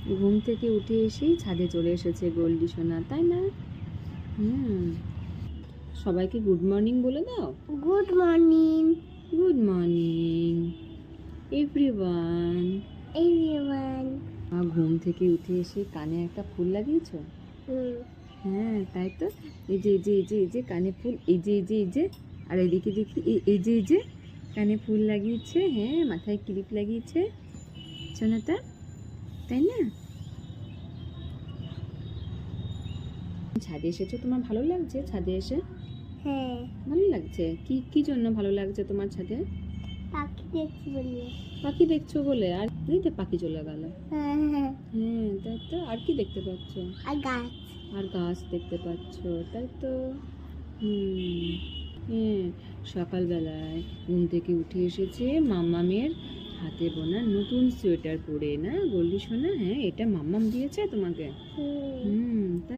ঘুম থেকে উঠে এসেই ছাদে চলে এসেছে গোল্ডি সোনা, তাই না? হুম। সবাইকে গুড মর্নিং বলে দাও। Good morning good morning everyone. Everyone. ঘুম থেকে উঠে এসে কানে একটা ফুল লাগিয়েছো? হ্যাঁ, তাই তো। এই যে এই যে এই যে এই যে কানে ফুল, এই যে এই যে এই যে, আর এদিকে দেখি এই যে এই যে কানে ফুল লাগিয়েছে, হ্যাঁ, মাথায় ক্লিপ লাগিয়েছে সোনাটা, তাই না? ছাদে এসেছো, তোমার ভালো লাগছে ছাদে এসে? হ্যাঁ, ভালো লাগছে। কি কি জন্য ভালো লাগছে তোমার ছাদে? পাখি দেখছি বলে। পাখি দেখছো বলে? আর এই তো পাখি চলে গেল। হ্যাঁ হ্যাঁ, হ্যাঁ, তাই তো। আর কি দেখতে পাচ্ছ? আর গাছ। আর গাছ দেখতে পাচ্ছ, তাই তো। হুম। হ্যাঁ, সকালবেলায় ঘুম থেকে উঠে এসেছে মাম্মামের হাতে বোনা নতুন সোয়েটার পরে, না গোল্ডি সোনা? হ্যাঁ, এটা মাম্মাম দিয়েছে তোমাকে।